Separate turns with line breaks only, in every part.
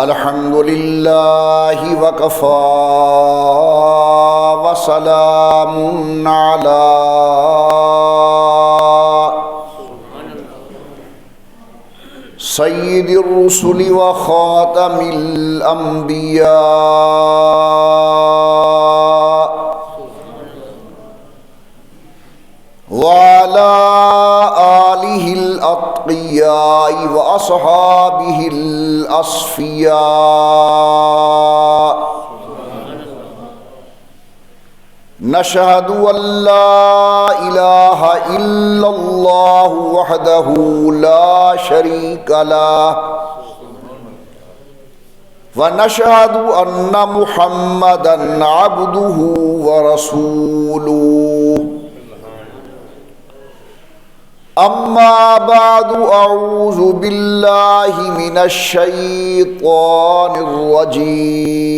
الحمد للہ وکفی وسلام علی سید الرسل وخاتم الانبیاء وعلى آلہ الاتقیاء واصحابہ الاصفیاء نشہد ان لا الہ الا اللہ وحدہ لا شریک لہ ونشہد ان محمدا عبدہ ورسولہ اما بعد اعوذ باللہ من الشیطان الرجیم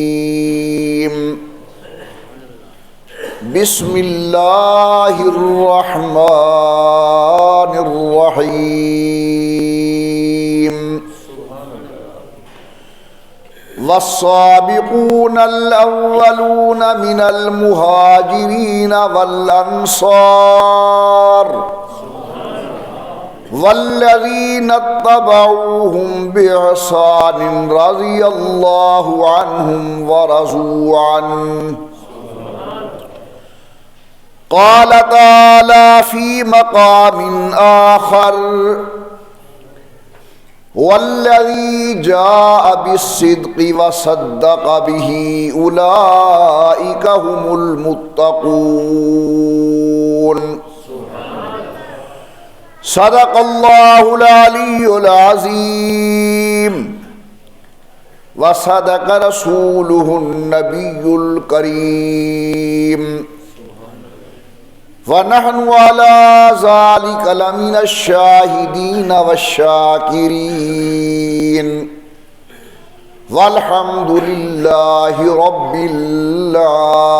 بسم اللہ الرحمن الرحیم والسابقون الاولون من المہاجرین والانصار والذین اتبعوهم بإحسان رضی اللہ عنہم ورضوا عنہ قال تعالی فی مقام آخر والذی جاء بالصدق وصدق به اولئک هم المتقون صدق اللہ العلی العظیم وصدق رسولہ النبی الکریم ونحن علی ذلک لمن الشاہدین والشاکرین والحمد للہ رب العالمین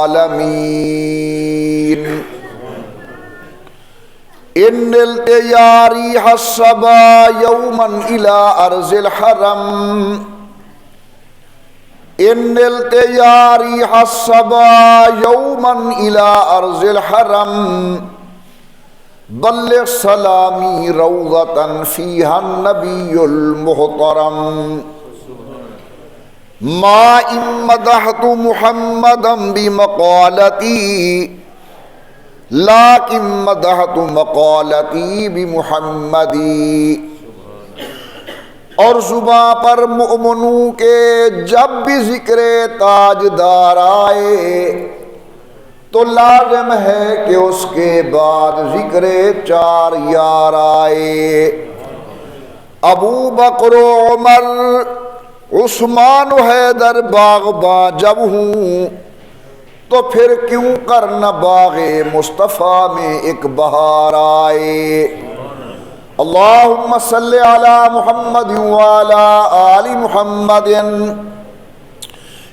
ان نلت یا ریح الصبا یوما الى ارض الحرم ان نلت یا ریح الصبا یوما الى ارض الحرم بلغ سلامی روضة فیہا النبی المحترم ما ان مدحت محمدا بمقالتی لیکن مدحت مقالتی بمحمدی اور زباں پر مؤمنوں کے جب بھی ذکر تاجدار آئے تو لازم ہے کہ اس کے بعد ذکر چار یار آئے ابو بکر و عمر عثمان و حیدر باغباں جب ہوں تو پھر کیوں کرنا باغ مصطفیٰ میں ایک بہار آئے اللہم صلی علی محمد وعلی آل محمد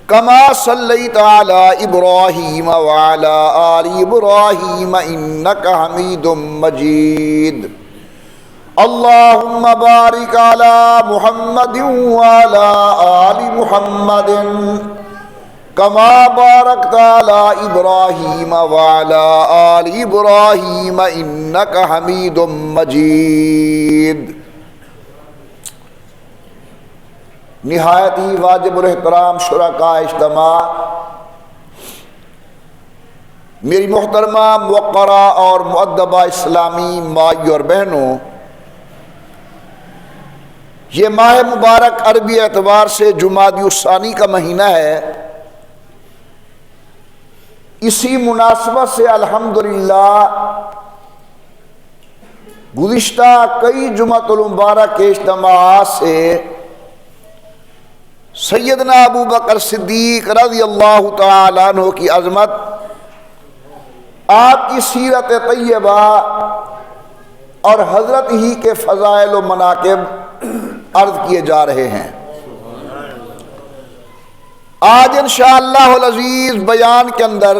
کما صلیت علی ابراہیم وعلی آل ابراہیم انکا حمید مجید اللہم بارک علی محمد وعلی آل محمد کما بارکت علی ابراہیم وعلی آل ابراہیم انکا حمید مجید نہایت ہی واجب الاحترام شرکاء اجتماع، میری محترمہ موقرہ اور مؤدبہ اسلامی مائی اور بہنوں، یہ ماہ مبارک عربی اعتبار سے جمادی الثانی کا مہینہ ہے۔ اسی مناسبت سے الحمدللہ گزشتہ کئی جمعۃ المبارک کے اجتماعات سے سیدنا ابو بکر صدیق رضی اللہ تعالیٰ عنہ کی عظمت، آپ کی سیرت طیبہ اور حضرت ہی کے فضائل و مناقب عرض کیے جا رہے ہیں۔ آج انشاءاللہ العزیز بیان کے اندر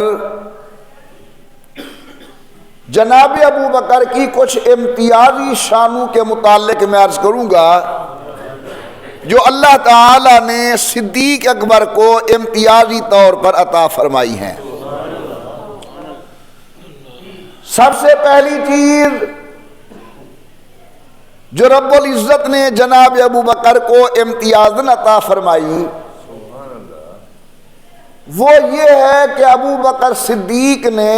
جناب ابو بکر کی کچھ امتیازی شانوں کے متعلق میں عرض کروں گا، جو اللہ تعالی نے صدیق اکبر کو امتیازی طور پر عطا فرمائی ہیں۔ سب سے پہلی چیز جو رب العزت نے جناب ابو بکر کو امتیازاً عطا فرمائی وہ یہ ہے کہ ابو بکر صدیق نے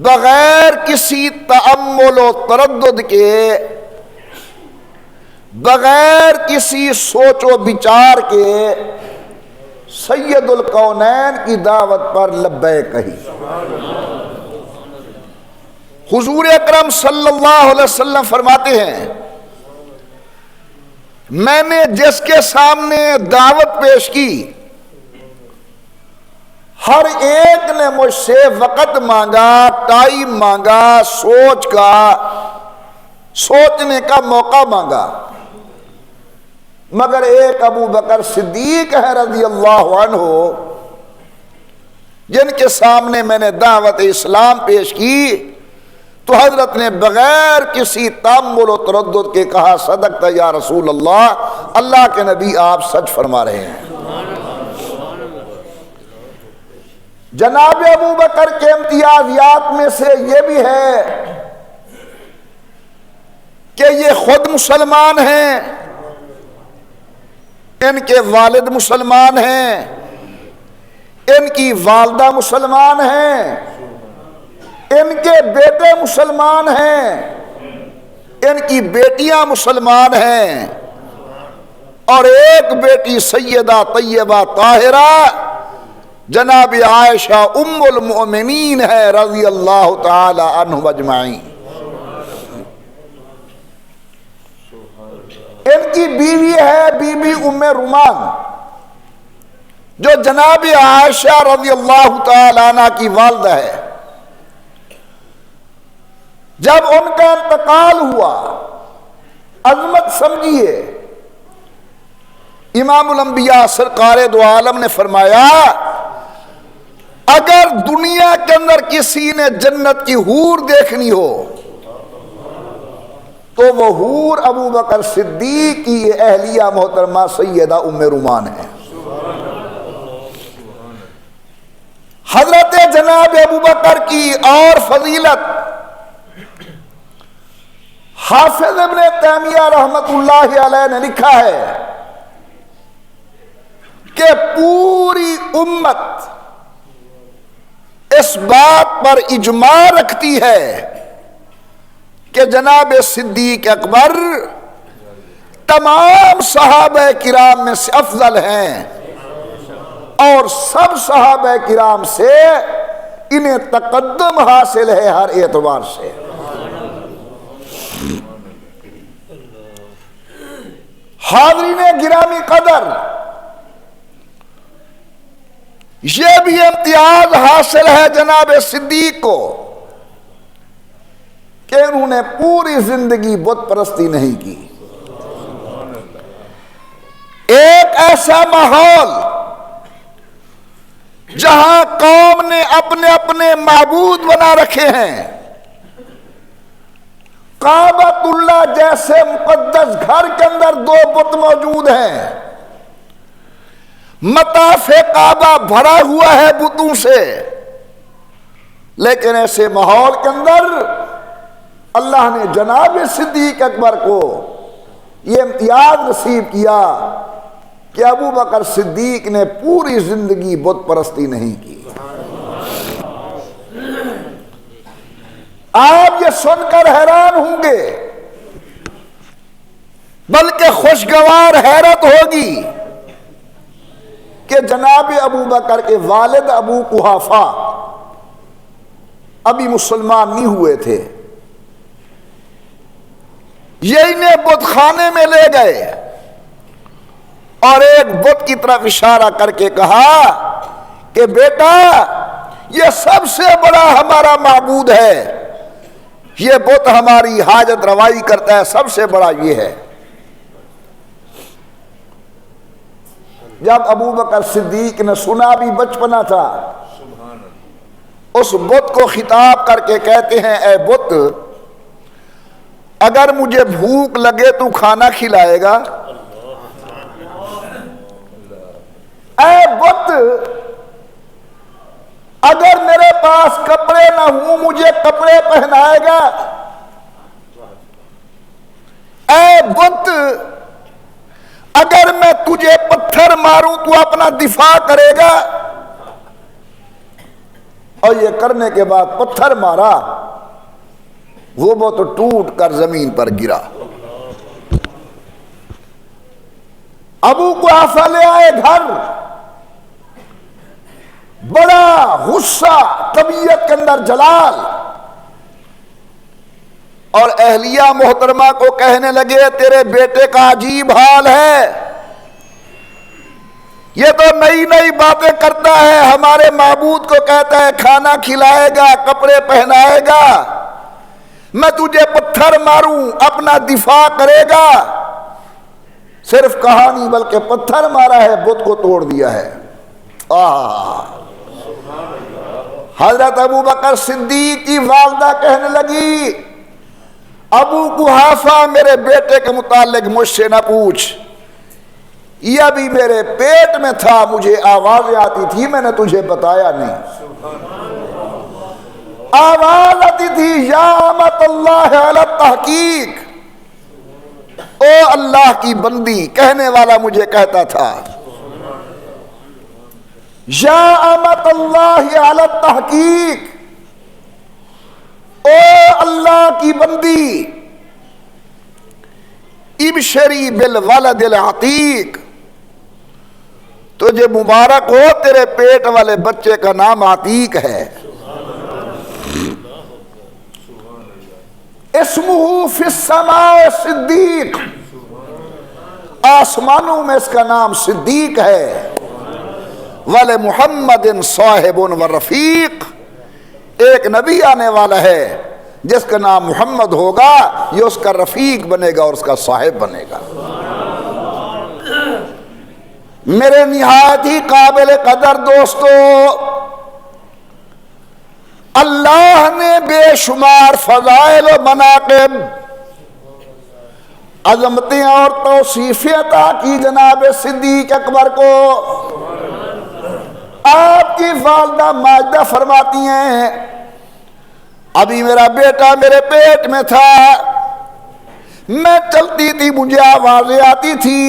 بغیر کسی تأمل و تردد کے، بغیر کسی سوچ و بچار کے سید الکونین کی دعوت پر لبیک کہی۔ حضور اکرم صلی اللہ علیہ وسلم فرماتے ہیں میں نے جس کے سامنے دعوت پیش کی ہر ایک نے مجھ سے وقت مانگا، ٹائم مانگا، سوچنے کا موقع مانگا، مگر ایک ابو بکر صدیق ہے رضی اللہ عنہ جن کے سامنے میں نے دعوت اسلام پیش کی تو حضرت نے بغیر کسی تأمل و تردد کے کہا صدقت یا رسول اللہ، اللہ کے نبی آپ سچ فرما رہے ہیں۔ جناب ابو بکر کے امتیازات میں سے یہ بھی ہے کہ یہ خود مسلمان ہیں، ان کے والد مسلمان ہیں، ان کی والدہ مسلمان ہیں، ان کے بیٹے مسلمان ہیں، ان کی بیٹیاں مسلمان ہیں، اور ایک بیٹی سیدہ طیبہ طاہرہ جناب عائشہ ام المؤمنین ہے رضی اللہ تعالی عنہم اجمعین۔ ان کی بیوی ہے بی بی ام رومان جو جناب عائشہ رضی اللہ تعالی عنہ کی والدہ ہے۔ جب ان کا انتقال ہوا عظمت سمجھیے، امام الانبیاء سرکار دو عالم نے فرمایا اگر دنیا کے اندر کسی نے جنت کی حور دیکھنی ہو تو وہ حور ابو بکر صدیق کی اہلیہ محترمہ سیدہ ام رومان ہے۔ حضرت جناب ابو بکر کی اور فضیلت حافظ ابن تیمیہ رحمت اللہ علیہ نے لکھا ہے کہ پوری امت اس بات پر اجماع رکھتی ہے کہ جناب صدیق اکبر تمام صحابہ کرام میں سے افضل ہیں اور سب صحابہ کرام سے انہیں تقدم حاصل ہے ہر اعتبار سے۔ حاضرین گرامی قدر، یہ بھی امتیاز حاصل ہے جناب صدیق کو کہ انہوں نے پوری زندگی بت پرستی نہیں کی۔ ایک ایسا ماحول جہاں قوم نے اپنے اپنے معبود بنا رکھے ہیں، کعبۃ اللہ جیسے مقدس گھر کے اندر دو بت موجود ہیں، مطاف کعبہ بھرا ہوا ہے بتوں سے، لیکن ایسے ماحول کے اندر اللہ نے جناب صدیق اکبر کو یہ امتیاز نصیب کیا کہ ابو بکر صدیق نے پوری زندگی بت پرستی نہیں کی۔ آپ یہ سن کر حیران ہوں گے بلکہ خوشگوار حیرت ہوگی کہ جناب ابو بکر کے والد ابو قحافہ ابھی مسلمان نہیں ہوئے تھے، یہ انہیں بت خانے میں لے گئے اور ایک بت کی طرف اشارہ کر کے کہا کہ بیٹا یہ سب سے بڑا ہمارا معبود ہے، یہ بت ہماری حاجت روائی کرتا ہے، سب سے بڑا یہ ہے۔ جب ابو بکر صدیق نے سنا، بھی بچپنا تھا، اس بت کو خطاب کر کے کہتے ہیں اے بت اگر مجھے بھوک لگے تو کھانا کھلائے گا؟ اے بت، اگر میرے پاس کپڑے نہ ہوں مجھے کپڑے پہنائے گا؟ اے بت، اگر میں تجھے پتھر ماروں تو اپنا دفاع کرے گا؟ اور یہ کرنے کے بعد پتھر مارا، وہ بت ٹوٹ کر زمین پر گرا۔ ابو قحافہ لے آئے گھر، بڑا غصہ، طبیعت کے اندر جلال، اور اہلیہ محترمہ کو کہنے لگے تیرے بیٹے کا عجیب حال ہے، یہ تو نئی نئی باتیں کرتا ہے، ہمارے معبود کو کہتا ہے کھانا کھلائے گا، کپڑے پہنائے گا، میں تجھے پتھر ماروں اپنا دفاع کرے گا؟ صرف کہا نہیں بلکہ پتھر مارا ہے، بت کو توڑ دیا ہے۔ حضرت ابو بکر صدیق کی والدہ کہنے لگی ابو قحافہ میرے بیٹے کے متعلق مجھ سے نہ پوچھ، یہ ابھی میرے پیٹ میں تھا، مجھے آوازیں آتی تھی، میں نے تجھے بتایا نہیں۔ آواز آتی تھی یا امت اللہ علی التحقیق، او اللہ کی بندی، کہنے والا مجھے کہتا تھا یا امت اللہ علی التحقیق، او اللہ کی بندی، ابشری بالولد العتیق، تجھے مبارک ہو تیرے پیٹ والے بچے کا نام عتیق ہے۔ اسمہ فی السماء صدیق، آسمانوں میں اس کا نام صدیق ہے۔ وَلِ مُحَمَّدٍ صَاحِبٌ وَرَفِیق، ایک نبی آنے والا ہے جس کا نام محمد ہوگا، یہ اس کا رفیق بنے گا اور اس کا صاحب بنے گا۔ میرے نہایت ہی قابل قدر دوستو، اللہ نے بے شمار فضائل و مناقب، عظمتیں اور توصیفیں عطا کی جناب صدیق اکبر کو۔ آپ کی والدہ ماجدہ فرماتی ہیں ابھی میرا بیٹا میرے پیٹ میں تھا، میں چلتی تھی مجھے آوازیں آتی تھی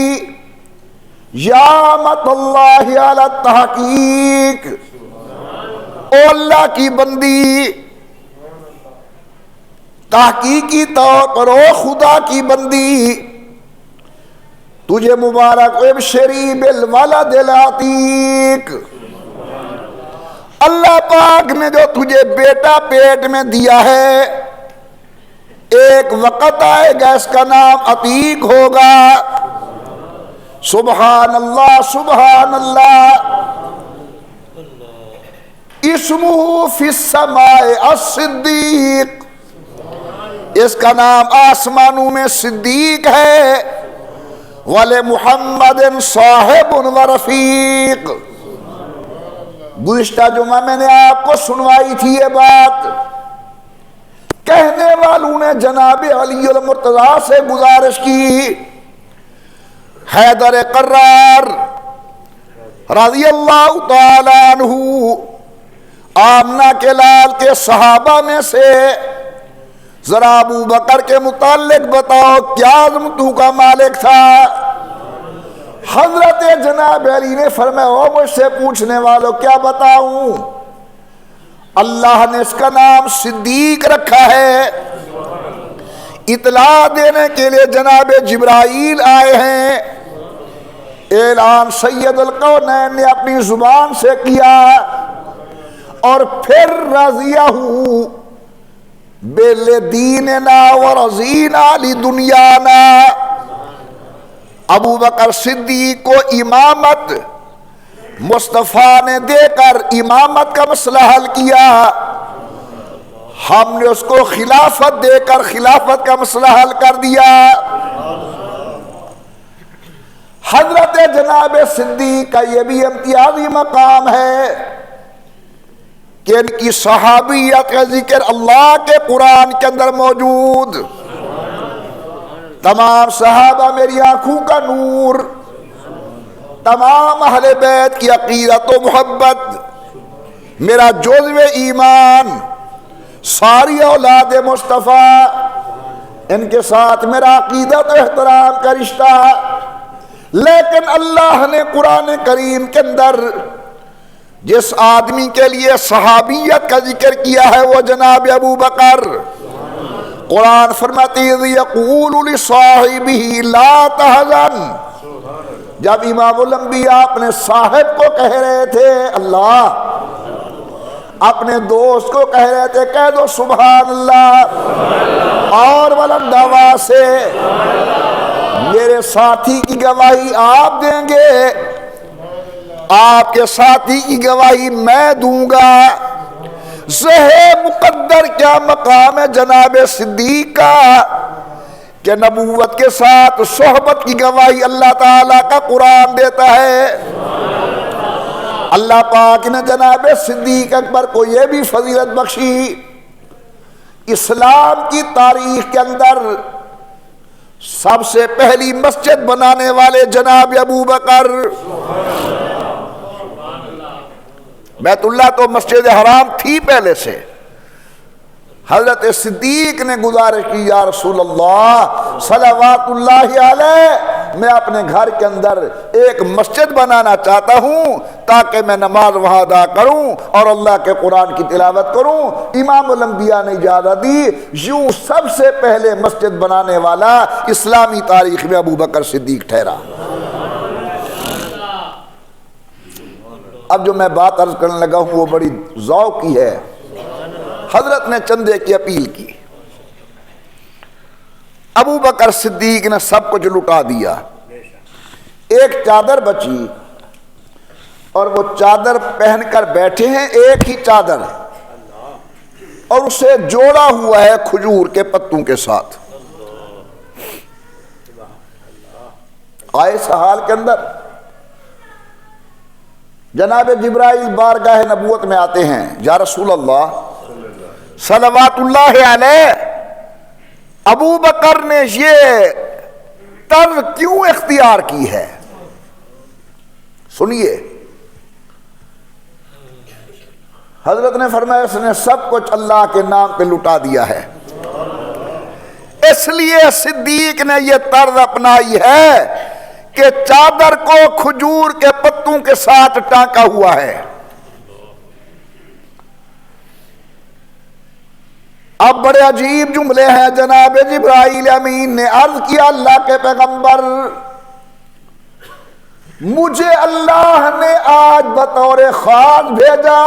یا امت اللہ علی التحقیق، او اللہ کی بندی تحقیقی طور کرو، خدا کی بندی، تجھے مبارک ابشری بالولد العتیق، اللہ پاک نے جو تجھے بیٹا پیٹ میں دیا ہے، ایک وقت آئے گا اس کا نام عتیق ہوگا۔ سبحان اللہ سبحان اللہ، اسمہ فی السماء الصدیق، اس کا نام آسمانوں میں صدیق ہے۔ وَلِ مُحَمَّدٍ صَاحِبٌ وَرَفِیق، گزشتہ جمعہ میں نے آپ کو سنوائی تھی یہ بات، کہنے والوں نے جناب علی المرتضیٰ سے گزارش کی، حیدر قرار رضی اللہ تعالی عنہ آمنہ کے لال کے صحابہ میں سے ذرا ابو بکر کے متعلق بتاؤ کیا عظمتوں کا مالک تھا؟ حضرت جناب علی نے فرمایا او مجھ سے پوچھنے والوں کیا بتاؤں، اللہ نے اس کا نام صدیق رکھا ہے۔ اطلاع دینے کے لیے جناب جبرائیل آئے ہیں، اعلان سید الکونین نے اپنی زبان سے کیا، اور پھر رضیہ بالدیننا ورضینا لدنیانا، ابو بکر صدیق کو امامت مصطفیٰ نے دے کر امامت کا مسئلہ حل کیا، ہم نے اس کو خلافت دے کر خلافت کا مسئلہ حل کر دیا۔ حضرت جناب صدیق کا یہ بھی امتیازی مقام ہے کہ ان کی صحابیت کا ذکر اللہ کے قرآن کے اندر موجود، تمام صحابہ میری آنکھوں کا نور، تمام اہل بیت کی عقیدت و محبت میرا جزو ایمان، ساری اولاد مصطفیٰ ان کے ساتھ میرا عقیدت و احترام کا رشتہ۔ لیکن اللہ نے قرآن کریم کے اندر جس آدمی کے لیے صحابیت کا ذکر کیا ہے وہ جناب ابو بکر۔ قرآن فرماتی ہے یقول لصاحبہ لا تحزن، جب امام الانبیاء اپنے صاحب کو کہہ رہے تھے، اللہ اپنے دوست کو کہہ رہے تھے کہہ دو سبحان اللہ اور بلند آواز سے، میرے ساتھی کی گواہی آپ دیں گے، آپ کے ساتھی کی گواہی میں دوں گا۔ زہ مقدر کیا مقام ہے جناب صدیق کا کہ نبوت کے ساتھ صحبت کی گواہی اللہ تعالیٰ کا قرآن دیتا ہے۔ اللہ پاک نے جناب صدیق اکبر کو یہ بھی فضیلت بخشی، اسلام کی تاریخ کے اندر سب سے پہلی مسجد بنانے والے جناب ابو بکر۔ بیت اللہ تو مسجد حرام تھی پہلے سے، حضرت صدیق نے گزارش کی یا رسول اللہ صلوات اللہ علیہ، میں اپنے گھر کے اندر ایک مسجد بنانا چاہتا ہوں تاکہ میں نماز وہاں ادا کروں اور اللہ کے قرآن کی تلاوت کروں۔ امام الانبیاء نے اجازت دی، یوں سب سے پہلے مسجد بنانے والا اسلامی تاریخ میں ابو بکر صدیق ٹھہرا۔ اب جو میں بات عرض کرنے لگا ہوں وہ بڑی ذوق کی ہے۔ حضرت نے چندے کی اپیل کی، ابو بکر صدیق نے سب کچھ لٹا دیا، ایک چادر بچی اور وہ چادر پہن کر بیٹھے ہیں، ایک ہی چادر اور اسے جوڑا ہوا ہے کھجور کے پتوں کے ساتھ۔ آئے سحال کے اندر جناب جبرائیل بارگاہ نبوت میں آتے ہیں، یا رسول اللہ صلوات اللہ علیہ، ابو بکر نے یہ طرز کیوں اختیار کی ہے؟ سنیے، حضرت نے فرمایا اس نے سب کچھ اللہ کے نام پہ لٹا دیا ہے، اس لیے صدیق نے یہ طرز اپنائی ہے کہ چادر کو کھجور کے پتوں کے ساتھ ٹانکا ہوا ہے۔ اب بڑے عجیب جملے ہیں، جناب جبرائیل امین نے عرض کیا اللہ کے پیغمبر مجھے اللہ نے آج بطور خاص بھیجا،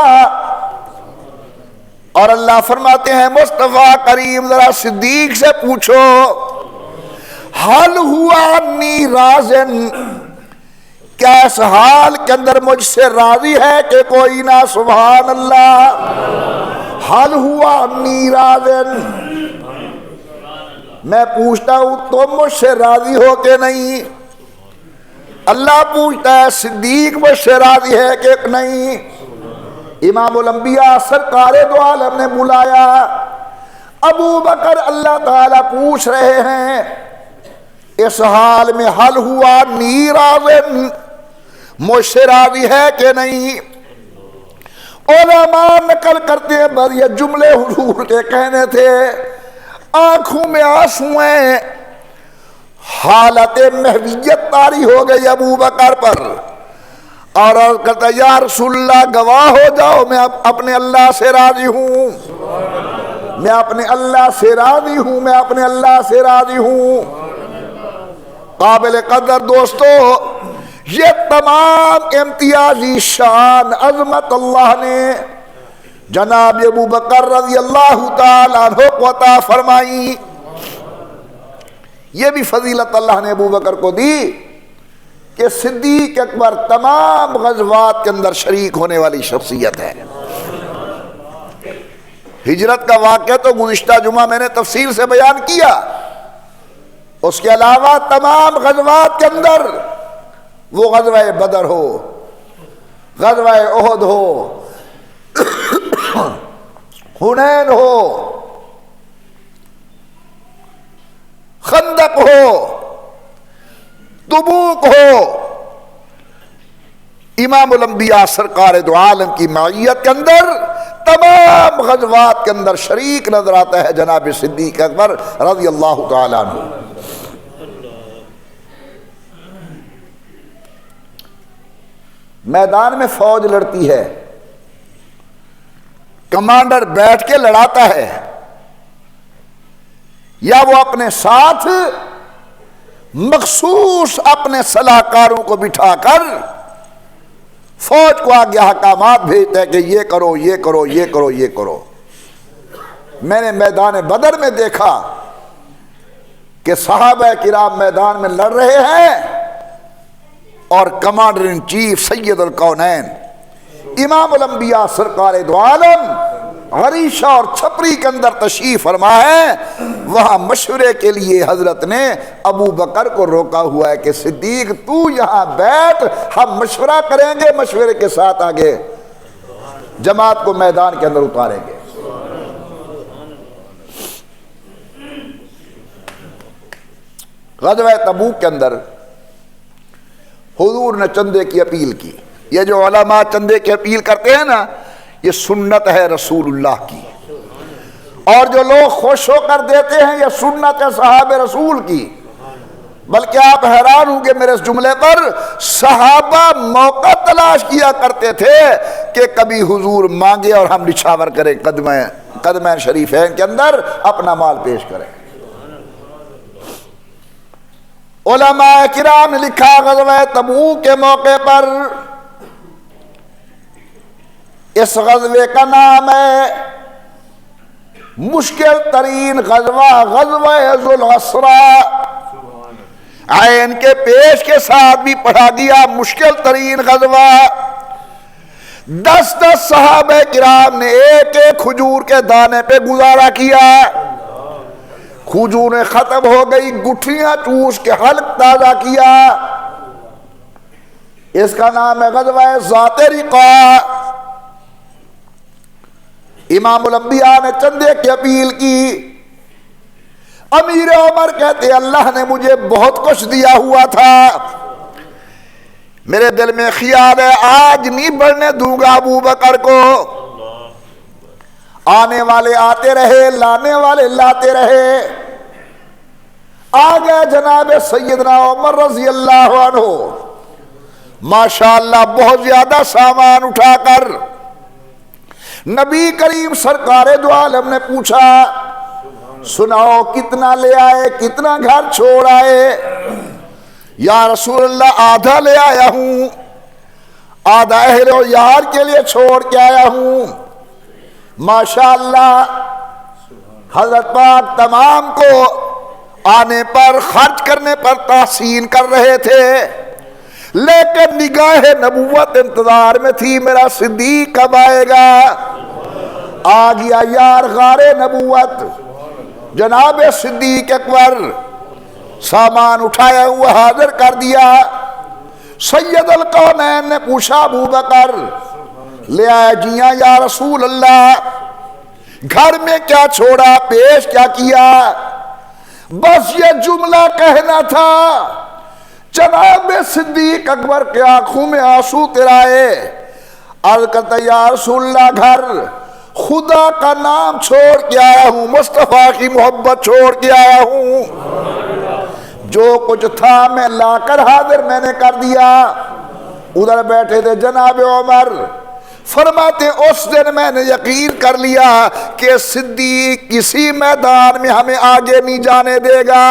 اور اللہ فرماتے ہیں مصطفیٰ کریم ذرا صدیق سے پوچھو حل ہوا انی راضن، کیا اس حال کے اندر مجھ سے راضی ہے کہ کوئی نہ؟ سبحان اللہ، حل ہوا انی راضن، میں پوچھتا ہوں تم مجھ سے راضی ہو کہ نہیں؟ اللہ پوچھتا ہے صدیق مجھ سے راضی ہے کہ نہیں؟ امام الانبیاء سرکار دو عالم نے بلایا، ابو بکر اللہ تعالیٰ پوچھ رہے ہیں اس حال میں حل ہوا انی راضن، مجھ سے راضی ہے کہ نہیں؟ علماء نقل کرتے ہیں بس یہ جملے حضور کے کہنے تھے، آنکھوں میں آنسو ہیں، حالت محویت طاری ہو گئی ابو بکر پر، اور کہتا یا رسول اللہ گواہ ہو جاؤ میں اپنے اللہ سے راضی ہوں، میں اپنے اللہ سے راضی ہوں، میں اپنے اللہ سے راضی ہوں۔ قابل قدر دوستو، یہ تمام امتیازی شان عظمت اللہ نے جناب ابو بکر رضی اللہ تعالیٰ عنہ کو عطا فرمائی۔ یہ بھی فضیلت اللہ نے ابو بکر کو دی کہ صدیق اکبر تمام غزوات کے اندر شریک ہونے والی شخصیت ہے۔ ہجرت کا واقعہ تو گزشتہ جمعہ میں نے تفصیل سے بیان کیا، اس کے علاوہ تمام غزوات کے اندر وہ غزوہ بدر ہو، غزوہ احد ہو، حنین ہو، خندق ہو، تبوک ہو، امام الانبیاء سرکار دو عالم کی معیت کے اندر تمام غزوات کے اندر شریک نظر آتا ہے جناب صدیق اکبر رضی اللہ تعالیٰ عنہ۔ میدان میں فوج لڑتی ہے، کمانڈر بیٹھ کے لڑاتا ہے، یا وہ اپنے ساتھ مخصوص اپنے صلاح کاروں کو بٹھا کر فوج کو آگے احکامات بھیجتا ہے کہ یہ کرو، یہ کرو، یہ کرو، یہ کرو۔ میں نے میدان بدر میں دیکھا کہ صحابہ کرام میدان میں لڑ رہے ہیں اور کمانڈر ان چیف سید الکونین امام الانبیاء سرکار دو عالم عریشہ اور چھپری کے اندر تشریف فرما ہے، وہاں مشورے کے لیے حضرت نے ابو بکر کو روکا ہوا ہے کہ صدیق تو یہاں بیٹھ، ہم مشورہ کریں گے، مشورے کے ساتھ آگے جماعت کو میدان کے اندر اتاریں گے۔ غزوہ تبوک کے اندر حضور نے چندے کی اپیل کی۔ یہ جو علماء چندے کی اپیل کرتے ہیں نا، یہ سنت ہے رسول اللہ کی، اور جو لوگ خوش ہو کر دیتے ہیں یہ سنت ہے صحابہ رسول کی۔ بلکہ آپ حیران ہوں گے میرے اس جملے پر، صحابہ موقع تلاش کیا کرتے تھے کہ کبھی حضور مانگے اور ہم نچھاور کریں، قدمین شریفین کے اندر اپنا مال پیش کریں۔ علماء کرام نے لکھا غزوہ تبوک کے موقع پر، اس غزوے کا نام ہے مشکل ترین غزوہ، غزوہ ذو العسرہ۔ عین کے پیش کے ساتھ بھی پڑھا گیا مشکل ترین غزوہ۔ 10 صحابہ کرام نے ایک ایک کھجور کے دانے پہ گزارا کیا، کھجوریں ختم ہو گئی، گٹھلیاں چوس کے حلق تازہ کیا۔ اس کا نام ہے غزوہ ذات رقاع۔ امام الانبیاء نے چندے کی اپیل کی۔ امیر عمر کہتے اللہ نے مجھے بہت کچھ دیا ہوا تھا، میرے دل میں خیال ہے آج نہیں بڑھنے دوں گا ابو بکر کو۔ آنے والے آتے رہے، لانے والے لاتے رہے، آگے جناب سیدنا عمر رضی اللہ عنہ ماشاءاللہ بہت زیادہ سامان اٹھا کر نبی کریم سرکار دو عالم نے پوچھا سناؤ کتنا لے آئے، کتنا گھر چھوڑ آئے؟ یا رسول اللہ آدھا لے آیا ہوں، آدھا اہل و یار کے لیے چھوڑ کے آیا ہوں۔ ماشاءاللہ حضرت پاک تمام کو آنے پر خرچ کرنے پر تحسین کر رہے تھے، لیکن نگاہ نبوت انتظار میں تھی میرا صدیق کب آئے گا۔ آ گیا یار غار نبوت جناب صدیق اکبر، سامان اٹھایا ہوا حاضر کر دیا۔ سید الکونین نے پوچھا ابو بکر لے آیا؟ جی ہاں یا رسول اللہ۔ گھر میں کیا چھوڑا، پیش کیا کیا؟ بس یہ جملہ کہنا تھا۔ جناب صدیق اکبر کے آنکھوں میں آنسو ترائے، عرض کرتا یا رسول اللہ گھر خدا کا نام چھوڑ کے آیا ہوں، مصطفیٰ کی محبت چھوڑ کے آیا ہوں، جو کچھ تھا میں لا کر حاضر میں نے کر دیا۔ ادھر بیٹھے تھے جناب عمر، فرماتے اس دن میں نے یقین کر لیا کہ صدیق کسی میدان میں ہمیں آگے نہیں جانے دے گا۔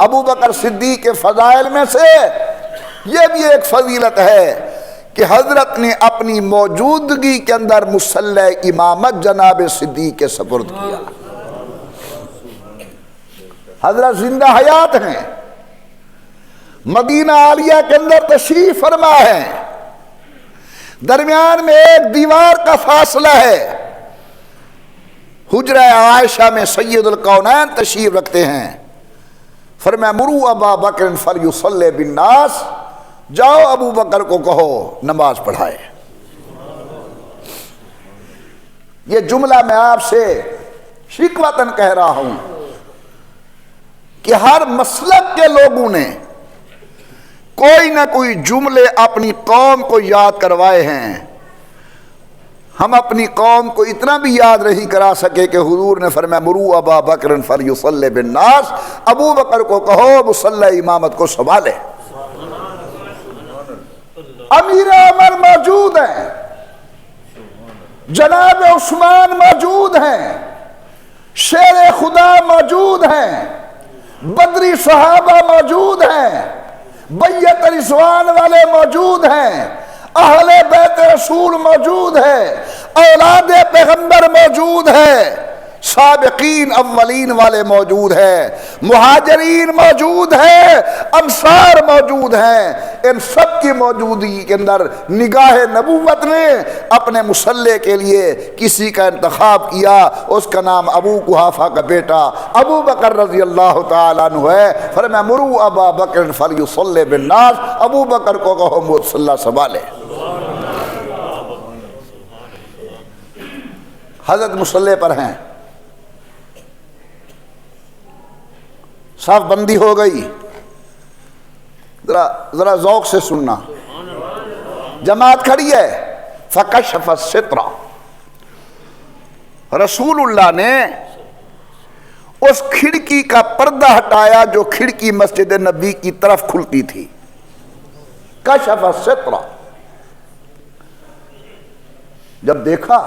ابو بکر صدیق کے فضائل میں سے یہ بھی ایک فضیلت ہے کہ حضرت نے اپنی موجودگی کے اندر مصلی امامت جناب صدیق کے سپرد کیا۔ حضرت زندہ حیات ہیں، مدینہ عالیہ کے اندر تشریف فرما ہے، درمیان میں ایک دیوار کا فاصلہ ہے، حجرہ عائشہ میں سید الکونین تشریف رکھتے ہیں۔ فرمایا مروا ابا بکر فلیصلی بالناس، جاؤ ابو بکر کو کہو نماز پڑھائے۔ یہ جملہ میں آپ سے شکوتاً کہہ رہا ہوں کہ ہر مسلک کے لوگوں نے کوئی نہ کوئی جملے اپنی قوم کو یاد کروائے ہیں. ہم اپنی قوم کو اتنا بھی یاد نہیں کرا سکے کہ حضور نے فرمایا مرو ابا بکر فلیصلی بالناس، ابو بکر کو کہو مصلی امامت کو سنبھالے. امیر عمر موجود ہیں، جناب عثمان موجود ہیں، شیر خدا موجود ہیں، بدری صحابہ موجود ہیں، بیعت رضوان والے موجود ہیں، اہل بیت رسول موجود ہے، اولاد پیغمبر موجود ہے، سابقین اولین والے موجود ہیں، مہاجرین موجود ہیں، انصار موجود ہیں. ان سب کی موجودگی کے اندر نگاہ نبوت نے اپنے مصلی کے لیے کسی کا انتخاب کیا. اس کا نام ابو قحافہ کا بیٹا ابو بکر رضی اللہ تعالیٰ عنہ ہے. فرمایا مرو ابا بکر فلیصلی بالناس، ابو بکر کو کہو مصلی سنبھالے. حضرت مصلی پر ہیں، صف بندی ہو گئی. ذرا ذوق سے سننا. جماعت کھڑی ہے. فکشف الستر، رسول اللہ نے اس کھڑکی کا پردہ ہٹایا جو کھڑکی مسجد نبی کی طرف کھلتی تھی. کشف الستر. جب دیکھا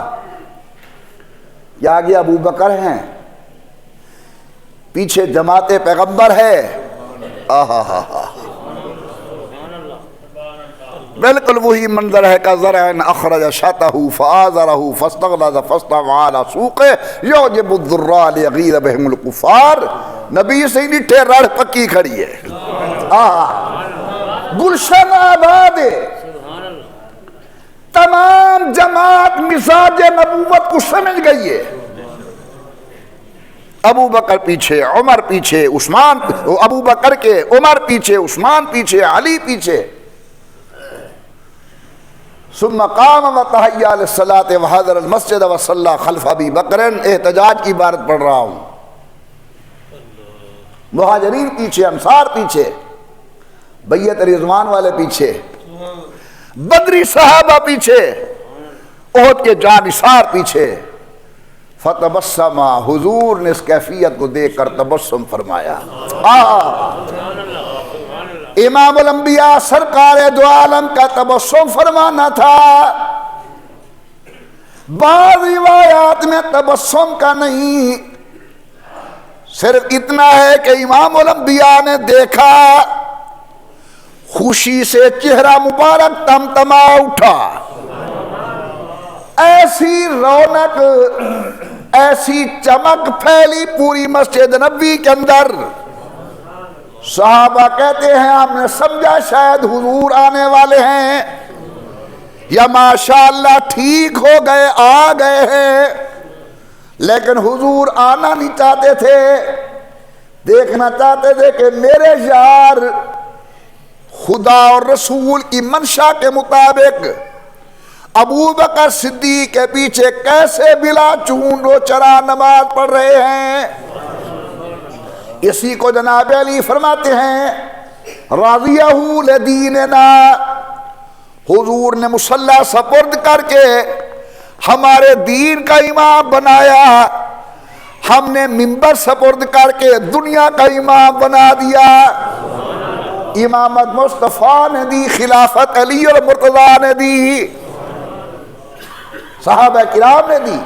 یہ آگے ابو بکر ہیں، پیچھے جماعت پیغمبر ہے. بالکل وہی منظر ہے کہ زرع اخرج شطہ فآزرہ فاستغلظ فاستوى على سوقه يعجب الضراء ليغيظ بهم الكفار. نبی سے ہی ٹھہر پکی کھڑی ہے. گلشن آباد ہے. تمام جماعت مزاج نبوت کو سمجھ گئی ہے. ابو بکر پیچھے، عمر پیچھے، عثمان، ابو بکر کے عمر پیچھے، عثمان پیچھے، علی پیچھے. ثم قام وتحيا للصلاة وحضر المسجد وصلى خلف ابی بکر. احتجاج کی عبارت پڑھ رہا ہوں. مہاجرین پیچھے، انصار پیچھے، بیعت رضوان والے پیچھے، بدری صحابہ پیچھے، احد کے جانثار پیچھے. فتبسم، حضور نے اس کیفیت کو دیکھ کر تبسم فرمایا. امام الانبیاء سرکار دو عالم کا تبسم فرمانا تھا. بعض روایات میں تبسم کا نہیں، صرف اتنا ہے کہ امام الانبیاء نے دیکھا، خوشی سے چہرہ مبارک تمتما اٹھا. ایسی رونق، ایسی چمک پھیلی پوری مسجد نبی کے اندر. صحابہ کہتے ہیں ہم نے سمجھا شاید حضور آنے والے ہیں، یا ماشاءاللہ ٹھیک ہو گئے، آ گئے ہیں. لیکن حضور آنا نہیں چاہتے تھے، دیکھنا چاہتے تھے کہ میرے یار خدا اور رسول کی منشا کے مطابق ابو بکر صدیق کے پیچھے کیسے بلا چون و چرا نماز پڑھ رہے ہیں. اسی کو جناب علی فرماتے ہیں راضیہ لدیننا، حضور نے مصلی سپرد کر کے ہمارے دین کا امام بنایا. ہم نے منبر سپرد کر کے دنیا کا امام بنا دیا. امامت مصطفیٰ نے دی، خلافت علی اور مرتضیٰ نے دی، صحابہ کرام نے دی.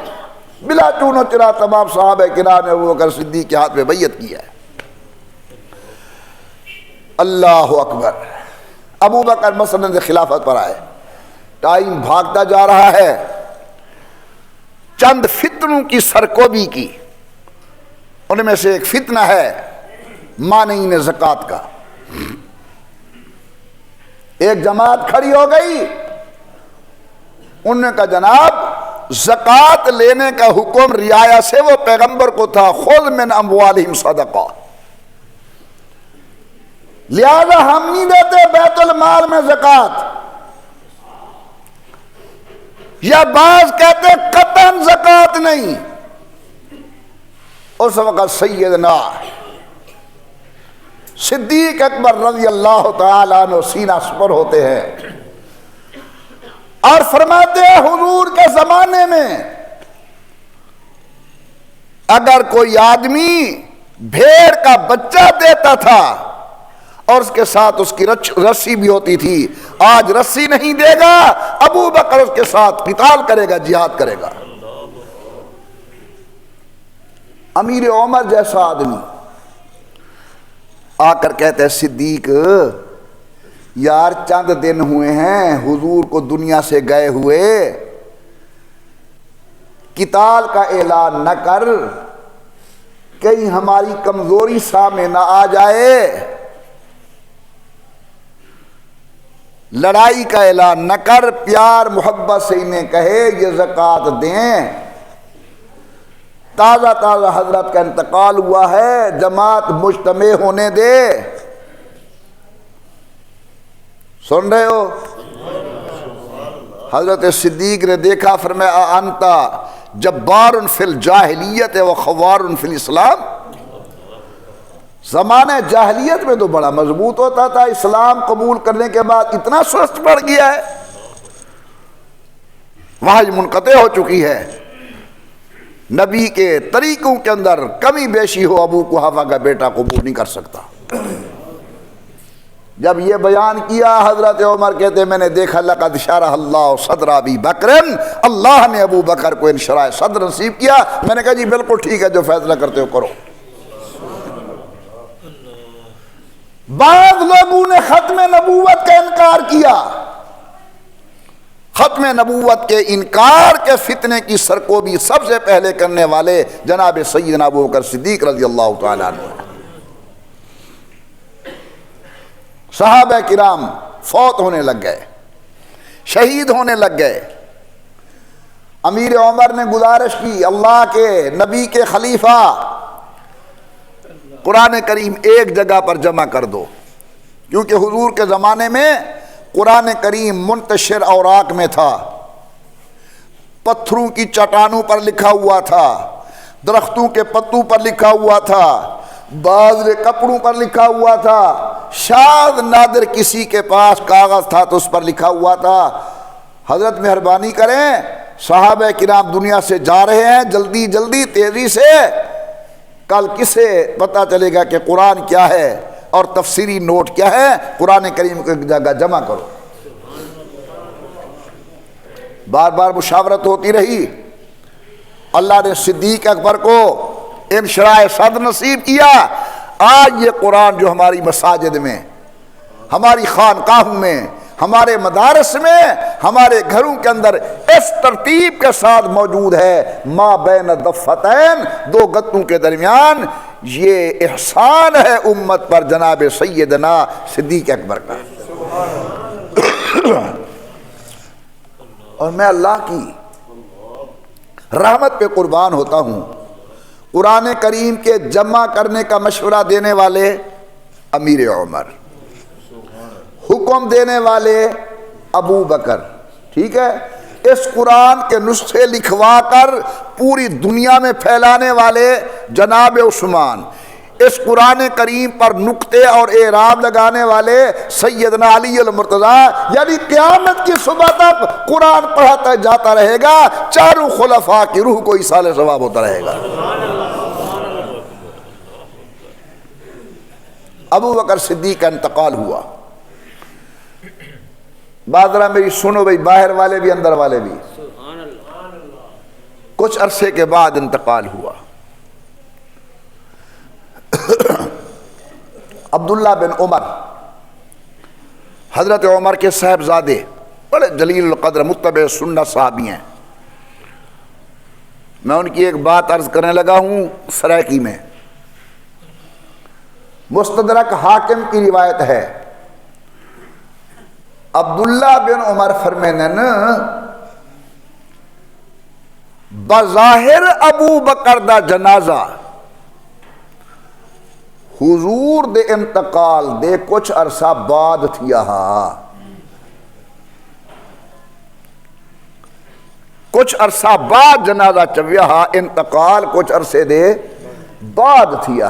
بلا چون و چرا تمام صحابہ کرام نے ابو بکر صدیق کے ہاتھ میں بیعت کیا ہے. اللہ اکبر. ابو بکر مسند خلافت پر آئے. ٹائم بھاگتا جا رہا ہے. چند فتنوں کی سرکوبی کی. ان میں سے ایک فتنہ ہے مانعین زکوٰۃ کا. ایک جماعت کھڑی ہو گئی، انہوں نے کہا جناب زکوٰۃ لینے کا حکم رعایا سے وہ پیغمبر کو تھا، خذ من اموالہم صدقہ، لہذا ہم نہیں دیتے بیت المال میں زکوٰۃ. یا بعض کہتے قطعاً زکوٰۃ نہیں. اس وقت سیدنا صدیق اکبر رضی اللہ تعالیٰ عنہ سینہ سپر ہوتے ہیں اور فرماتے ہیں حضور کے زمانے میں اگر کوئی آدمی بھیڑ کا بچہ دیتا تھا اور اس کے ساتھ اس کی رسی بھی ہوتی تھی، آج رسی نہیں دے گا، ابو بکر اس کے ساتھ قتال کرے گا، جہاد کرے گا. امیر عمر جیسا آدمی آ کر کہتے ہیں صدیق یار چند دن ہوئے ہیں حضور کو دنیا سے گئے ہوئے، قتال کا اعلان نہ کر، کہیں ہماری کمزوری سامنے نہ آ جائے، لڑائی کا اعلان نہ کر، پیار محبت سے انہیں کہے یہ زکوٰۃ دیں. تازہ تازہ حضرت کا انتقال ہوا ہے، جماعت مجتمع ہونے دے. سن رہے ہو؟ حضرت صدیق نے دیکھا، فرمایا انتا جبار فی الجاہلیت و خوار فی الاسلام. زمانہ جاہلیت میں تو بڑا مضبوط ہوتا تھا، اسلام قبول کرنے کے بعد اتنا سست پڑ گیا ہے، وحی منقطع ہو چکی ہے، نبی کے طریقوں کے اندر کمی بیشی ہو ابو قحافہ کا بیٹا قبول نہیں کر سکتا. جب یہ بیان کیا حضرت عمر کہتے میں نے دیکھا لقد شرح اللہ صدر ابی بکر، اللہ نے ابو بکر کو انشراح صدر نصیب کیا. میں نے کہا جی بالکل ٹھیک ہے، جو فیصلہ کرتے ہو کرو. بعض لوگوں نے ختم نبوت کا انکار کیا. ختم نبوت کے انکار کے فتنے کی سرکوبی سب سے پہلے کرنے والے جناب سیدنا ابو بکر صدیق رضی اللہ تعالیٰ عنہ. صحابہ کرام فوت ہونے لگ گئے، شہید ہونے لگ گئے. امیر عمر نے گزارش کی اللہ کے نبی کے خلیفہ قرآن کریم ایک جگہ پر جمع کر دو، کیونکہ حضور کے زمانے میں قرآن کریم منتشر اوراق میں تھا، پتھروں کی چٹانوں پر لکھا ہوا تھا، درختوں کے پتوں پر لکھا ہوا تھا، بعض کپڑوں پر لکھا ہوا تھا، شاذ نادر کسی کے پاس کاغذ تھا تو اس پر لکھا ہوا تھا. حضرت مہربانی کریں، صحابہ کرام دنیا سے جا رہے ہیں، جلدی جلدی تیزی سے، کل کسے پتہ چلے گا کہ قرآن کیا ہے اور تفسیری نوٹ کیا ہے، قرآن کریم کو ایک جگہ جمع کرو. بار بار مشاورت ہوتی رہی. اللہ نے صدیق اکبر کو انشراح صدر نصیب کیا. آج یہ قرآن جو ہماری مساجد میں، ہماری خانقاہوں میں، ہمارے مدارس میں، ہمارے گھروں کے اندر اس ترتیب کے ساتھ موجود ہے، ما بین الضفتین، دو گتوں کے درمیان، یہ احسان ہے امت پر جناب سیدنا صدیق اکبر کا. اور میں اللہ کی رحمت پہ قربان ہوتا ہوں، قرآن کریم کے جمع کرنے کا مشورہ دینے والے امیر عمر، حکم دینے والے ابو بکر، ٹھیک ہے، اس قرآن کے نسخے لکھوا کر پوری دنیا میں پھیلانے والے جناب عثمان، اس قرآن کریم پر نقطے اور اعراب لگانے والے سیدنا علی المرتضیٰ. یعنی قیامت کی صبح تک قرآن پڑھاتا جاتا رہے گا، چاروں خلفاء کی روح کو ایصال ثواب ہوتا رہے گا. ابو بکر صدیق کا انتقال ہوا. بادرہ میری سنو بھائی، باہر والے بھی اندر والے بھی. کچھ عرصے کے بعد انتقال ہوا. عبداللہ بن عمر حضرت عمر کے صاحبزادے، بڑے جلیل القدر متبع سنت صحابی ہیں. میں ان کی ایک بات عرض کرنے لگا ہوں. سرائکی میں مستدرک حاکم کی روایت ہے، عبداللہ بن عمر فرمینن بظاہر ابو بکر دا جنازہ حضور دے انتقال دے کچھ عرصہ بعد تھیا. کچھ عرصہ بعد جنازہ چویا انتقال کچھ عرصے دے بعد تھیا،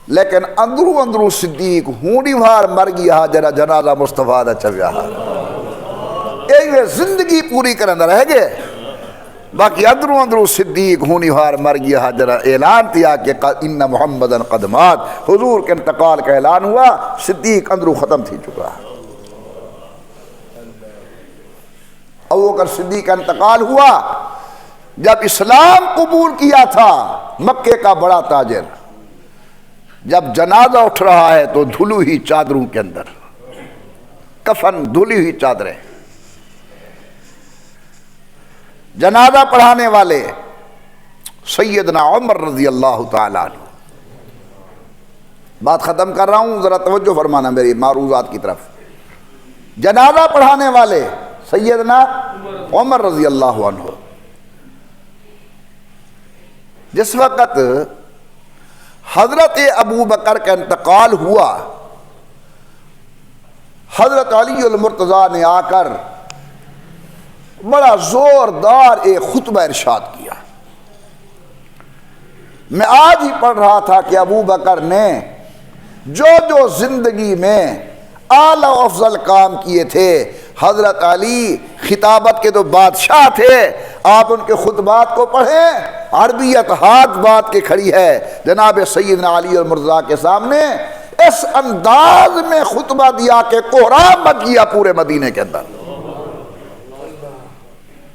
لیکن اندرو اندرو صدیق ہونی بھار مر گیا جرا جنازہ مصطفیٰ دا چویا، یہ زندگی پوری کرنے رہ گئے، باقی اندرو اندرو صدیق ہونی بھار مر گیا جرا اعلان تیا کہ ان محمدن قد مات، حضور کے انتقال کا اعلان ہوا، صدیق اندرو ختم تھی چکا۔ ابوبکر صدیق کا انتقال ہوا جب اسلام قبول کیا تھا، مکے کا بڑا تاجر، جب جنازہ اٹھ رہا ہے تو دھلی ہوئی چادروں کے اندر، کفن دھلی ہوئی چادریں، جنازہ پڑھانے والے سیدنا عمر رضی اللہ تعالیٰ عنہ۔ بات ختم کر رہا ہوں، ذرا توجہ فرمانا میری معروضات کی طرف۔ جنازہ پڑھانے والے سیدنا عمر رضی اللہ عنہ، جس وقت حضرت ابو بکر کا انتقال ہوا، حضرت علی المرتضیٰ نے آ کر بڑا زوردار ایک خطبہ ارشاد کیا۔ میں آج ہی پڑھ رہا تھا کہ ابو بکر نے جو زندگی میں اعلی و افضل کام کیے تھے، حضرت علی خطابت کے تو بادشاہ تھے، آپ ان کے خطبات کو پڑھیں، عربیت ہاتھ بات کے کھڑی ہے جناب سیدنا علی المرتضیٰ کے سامنے، اس انداز میں خطبہ دیا کہ کوہرام مچ گیا پورے مدینے کے اندر۔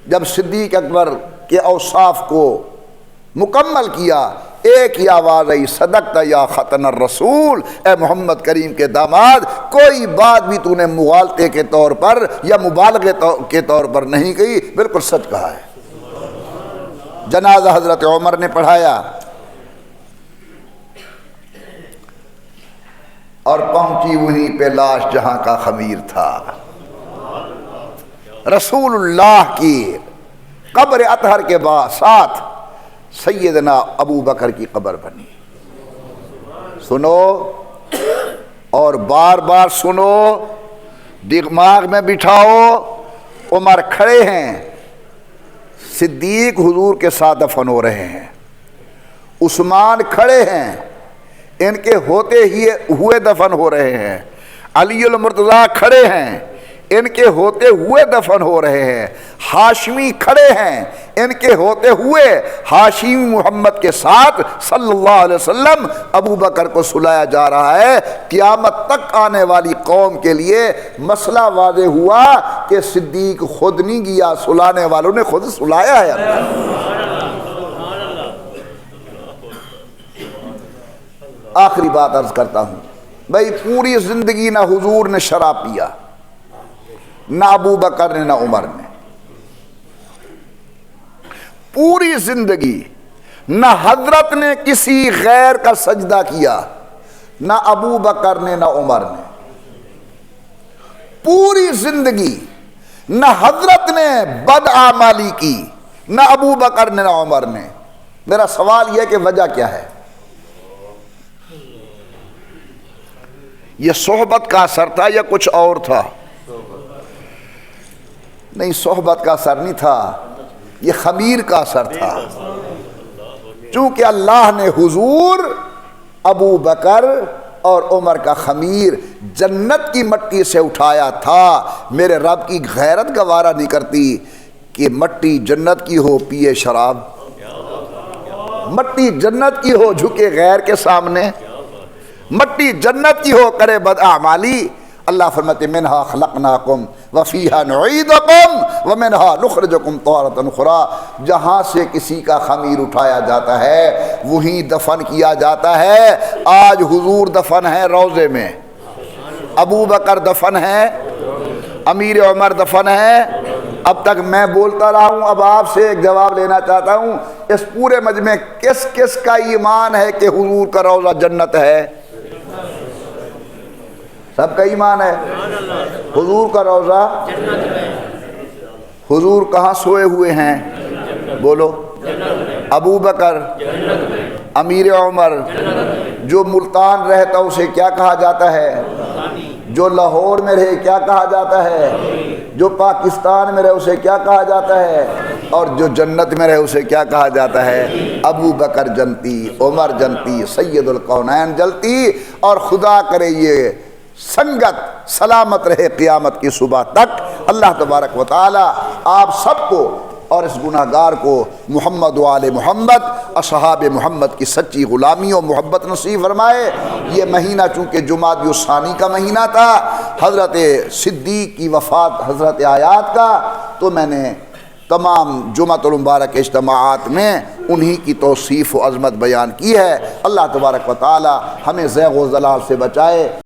جب صدیق اکبر کے اوصاف کو مکمل کیا، ایک ہی آواز آئی، صدقت یا ختن الرسول، اے محمد کریم کے داماد، کوئی بات بھی تو نے مغالطے کے طور پر یا مبالغے کے طور پر نہیں کہی، بالکل سچ کہا ہے۔ جنازہ حضرت عمر نے پڑھایا اور پہنچی وہیں پہ لاش جہاں کا خمیر تھا، رسول اللہ کی قبر اطہر کے ساتھ سیدنا ابو بکر کی قبر بنی۔ سنو اور بار بار سنو، دماغ میں بٹھاؤ، عمر کھڑے ہیں، صدیق حضور کے ساتھ دفن ہو رہے ہیں، عثمان کھڑے ہیں، ان کے ہوتے ہی ہوئے دفن ہو رہے ہیں، علی المرتضیٰ کھڑے ہیں، ان کے ہوتے ہوئے دفن ہو رہے ہیں، ہاشمی کھڑے ہیں، ان کے ہوتے ہوئے ہاشمی محمد کے ساتھ صلی اللہ علیہ وسلم ابو بکر کو سلایا جا رہا ہے۔ قیامت تک آنے والی قوم کے لیے مسئلہ واضح ہوا کہ صدیق خود نہیں گیا، سلانے والوں نے خود سلایا ہے۔ آخری بات عرض کرتا ہوں، بھائی پوری زندگی نہ حضور نے شراب پیا، نہ ابو بکر نے، نہ عمر نے، پوری زندگی نہ حضرت نے کسی غیر کا سجدہ کیا، نہ ابو بکر نے، نہ عمر نے، پوری زندگی نہ حضرت نے بدعمالی کی، نہ ابو بکر نے، نہ عمر نے۔ میرا سوال یہ کہ وجہ کیا ہے؟ یہ صحبت کا اثر تھا یا کچھ اور تھا؟ نہیں، صحبت کا اثر نہیں تھا، یہ خمیر کا اثر تھا۔ چونکہ اللہ نے حضور، ابو بکر اور عمر کا خمیر جنت کی مٹی سے اٹھایا تھا۔ میرے رب کی غیرت گوارا نہیں کرتی کہ مٹی جنت کی ہو پیے شراب، مٹی جنت کی ہو جھکے غیر کے سامنے، مٹی جنت کی ہو کرے بدعمالی۔ اللہ فرماتے منہا خلقناکم وفیہا نعیدکم ومنہا نخرجکم تارۃ اخری۔ جہاں سے کسی کا خمیر اٹھایا جاتا ہے وہیں دفن کیا جاتا ہے۔ آج حضور دفن ہے روضے میں، ابو بکر دفن ہے، امیر عمر دفن ہے۔ اب تک میں بولتا رہا ہوں، اب آپ سے ایک جواب لینا چاہتا ہوں، اس پورے مجمع کس کس کا ایمان ہے کہ حضور کا روضہ جنت ہے؟ سب کا ایمان ہے حضور کا روضہ جنت ہے۔ حضور کہاں سوئے ہوئے ہیں؟ بولو۔ ابو بکر، امیر عمر، جو ملتان رہتا اسے کیا کہا جاتا ہے؟ جو لاہور میں رہے کیا کہا جاتا ہے؟ جو پاکستان میں رہے اسے کیا کہا جاتا ہے؟ اور جو جنت میں رہے اسے کیا کہا جاتا ہے؟ ابو بکر جنتی، عمر جنتی، سید القونین جلتی، اور خدا کرے یہ سنگت سلامت رہے قیامت کی صبح تک۔ اللہ تبارک و تعالی آپ سب کو اور اس گناہگار کو محمد و آل محمد، اصحاب محمد کی سچی غلامی و محبت نصیب فرمائے۔ یہ مہینہ چونکہ جمادی الثانی کا مہینہ تھا، حضرت صدیق کی وفات حضرت آیات کا، تو میں نے تمام جمعۃ المبارک اجتماعات میں انہی کی توصیف و عظمت بیان کی ہے۔ اللہ تبارک و تعالی ہمیں زیغ و ضلال سے بچائے۔